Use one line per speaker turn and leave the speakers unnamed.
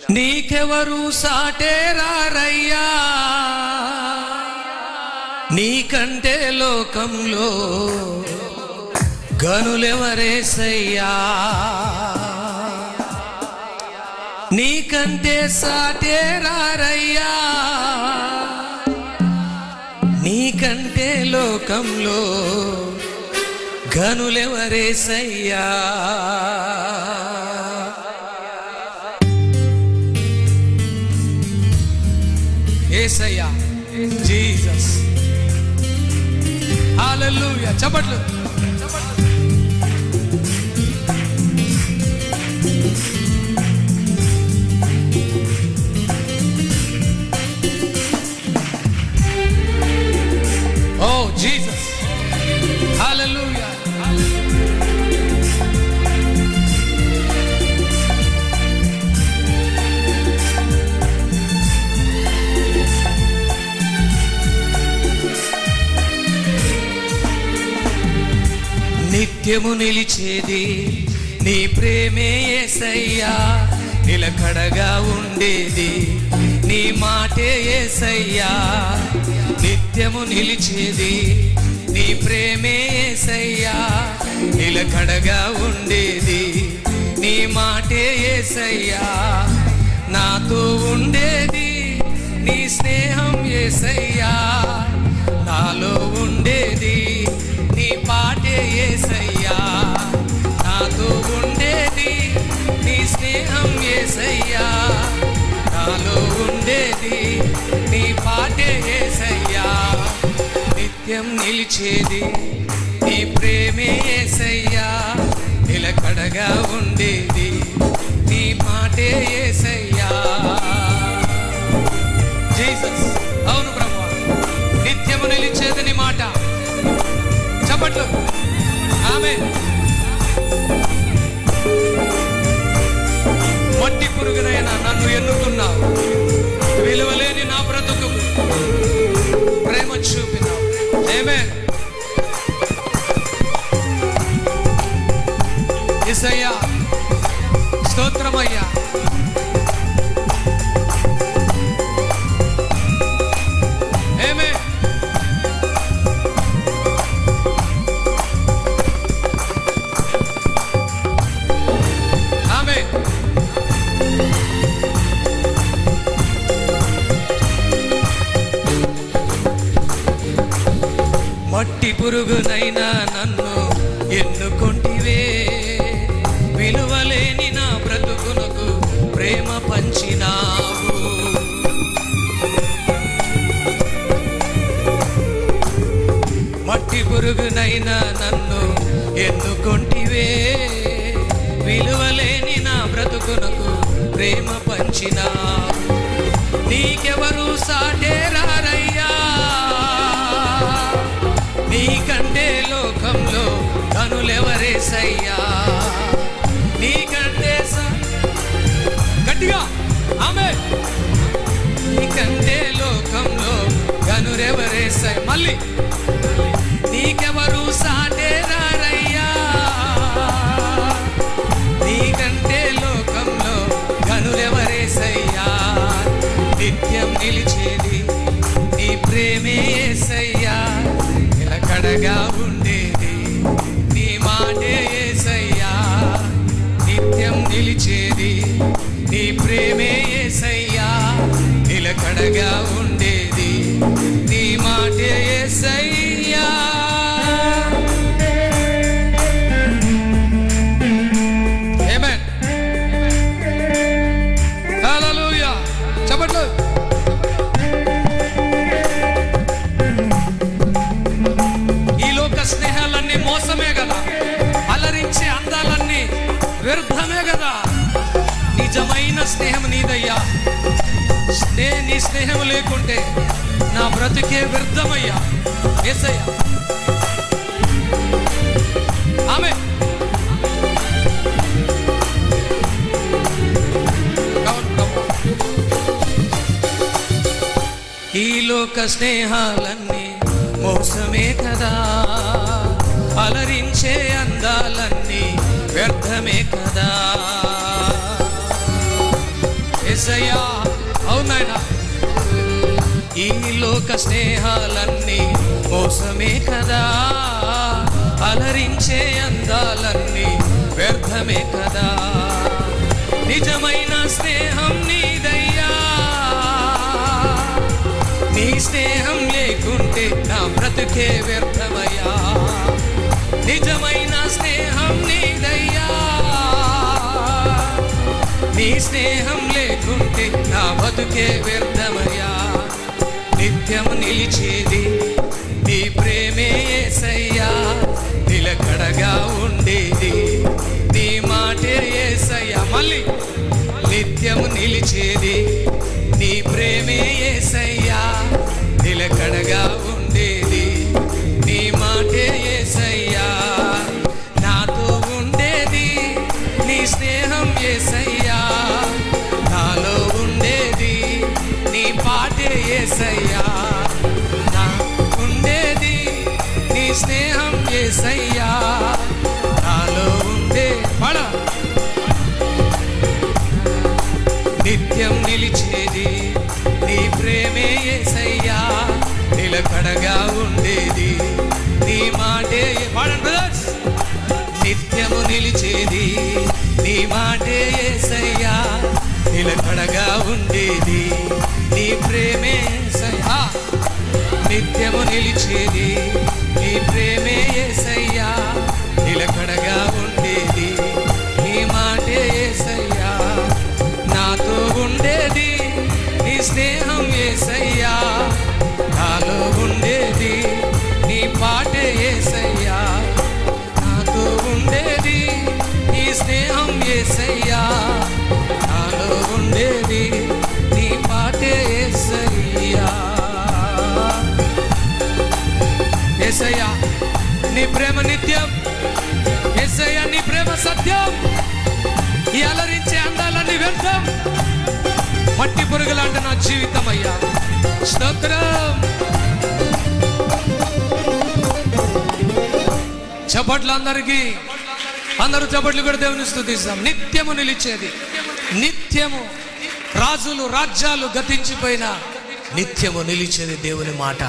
నీకెవరు సాటేరారయ్యా, నీకంటే లోకంలో గనులెవరేసయ్యా, నీకంటే సాటేరారయ్యా, నీకంటే లోకంలో గనులెవరేసయ్యా. యేసయ్యా, జీసస్, హల్లెలూయా. చప్పట్లు. ఓ జీసస్, హల్లెలూయా. నిత్యము నిలిచేది నీ ప్రేమే యేసయ్యా, నిలకడగా ఉండేది నీ మాటే యేసయ్యా. నిత్యము నిలిచేది నీ ప్రేమే యేసయ్యా, నిలకడగా ఉండేది నీ మాటే యేసయ్యా. నాతో ఉండేది నీ స్నేహం యేసయ్యా, నాలో ఉండేది నీ పాటే యేసయ్యా. నాతో ఉండేది నీ స్నేహం యేసయ్యా, నాలో ఉండేది నీ పాటే యేసయ్యా. నిత్యం నిలిచేది నీ ప్రేమే యేసయ్యా, నిలకడగా ఉండేది నీ మాటే యేసయ్యా. జీసస్, అవును ప్రభువా, నిత్యము నిలిచేది నీ మాట. చప్పట్లు. ఆమేన్. మట్టి పురుగునైనా నన్ను ఎన్నుకున్నావు, విలువలేని నా బ్రతుకు ప్రేమ చూపినావు. ఆమేన్. యేసయ్యా, స్తోత్రమయ్యా. ఆమేన్. ఆమేన్. మట్టి పురుగునైనా నన్ను ఎన్నుకొంటివే, విలువలేని నా బ్రతుకునకు ప్రేమ పంచినావు. మట్టి పురుగునైనా నన్ను ఎన్నుకొంటివే, విలువలేని నా బ్రతుకునకు ప్రేమ పంచినావు. నీకెవరు సాటేరారయ్యా, నీకంటే లోకంలో గనులెవరేసయ్యా, నీకంటే గట్టిగా ఆమేన్. నీకంటే లోకంలో గనులెవరేసయ్యా. మళ్ళీ నీకెవరు సాటేరారయ్యా, నీకంటే లోకంలో గనులెవరేసయ్యా. నిత్యం నిలిచేది నీ ప్రేమే యేసయ్యా, నిలకడగా ఉండేది నీ మాటే యేసయ్యా. నిత్యం నిలిచేది నీ ప్రేమే యేసయ్యా, నిలకడగా ఉండేది నీ మాటే యేసయ్యా. ఆమేన్. హల్లెలూయా. చప్పట్లు. స్నేహాలన్నీ మోసమే కదా, అలరించే అందాలన్నీ వ్యర్థమే కదా. నిజమైన స్నేహం నీదయ్యా. నీ స్నేహం లేకుంటే నా బ్రతుకే వ్యర్థమయ్యా. యేసయ్యా. ఆమేన్. ఈ లోక స్నేహాలన్నీ మోసమే కదా, అలరించే అందాలన్నీ వ్యర్థమే కదా. యేసయ్యా అవునాయనా. ఈ లోక స్నేహాలన్నీ మోసమే కదా, అలరించే అందాలన్నీ వ్యర్థమే కదా. నిజమైన స్నేహం నీదయ్యా, నీ స్నేహం లేకుంటే నా బ్రతుకే వ్యర్థమయ్యా. నిజమైన స్నేహం నీదయ్యా, నీ స్నేహం లేకుంటే నా బతుకే వ్యర్థమయ్యా. నిత్యం నిలిచేది నీ ప్రేమే యేసయ్యా, నిలకడగా ఉండేది నీ మాటే యేసయ్యా. మళ్ళీ నిత్యం నిలిచేది నీ ప్రేమే యేసయ్యా, నిలకడగా ఉండేది నీ మాటే యేసయ్యా. నాతో ఉండేది నీ స్నేహం యేసయ్యా, నాలో ఉండేది నీ పాటే యేసయ్యా. నా ఉండేది నీ స్నేహం యేసయ్యా, నాలో ఉండే పడ. నిత్యం నిలిచేది నీ ప్రేమే యేసయ్యా, నిలకడగా ఉండేది నీ మాటే. పాడండి బ్రదర్స్. నిత్యము నిలిచేది నీ మాటే యేసయ్యా, నిలకడగా ఉండేది నీ ప్రేమే యేసయ్యా. నిత్యము నిలిచేది నీ ప్రేమే యేసయ్యా, నిలకడగా ఉండేది నీ మాటే యేసయ్యా. నాతో ఉండేది నీ స్నేహం యేసయ్యా, నాలో ఉండేది నీ పాటే యేసయ్యా. నాతో ఉండేది నీ స్నేహం యేసయ్యా, నాలో ఉండేది నీ పాటే యేసయ్యా. యేసయ్యా నీ ప్రేమ నిత్యం, యేసయ్యా నీ ప్రేమ సత్యం. ఈ అలరించే అందాలన్నీ వ్యర్థం, మట్టి పురుగులాంటి నా జీవితం అయ్యా. స్తోత్రం. చప్పట్లు అందరికీ, అందరూ చప్పట్లు కూడా దేవుని స్తుతిస్తాం. నిత్యము నిలిచేది, నిత్యము రాజులు రాజ్యాలు గతించిపోయిన నిత్యము నిలిచేది దేవుని మాట.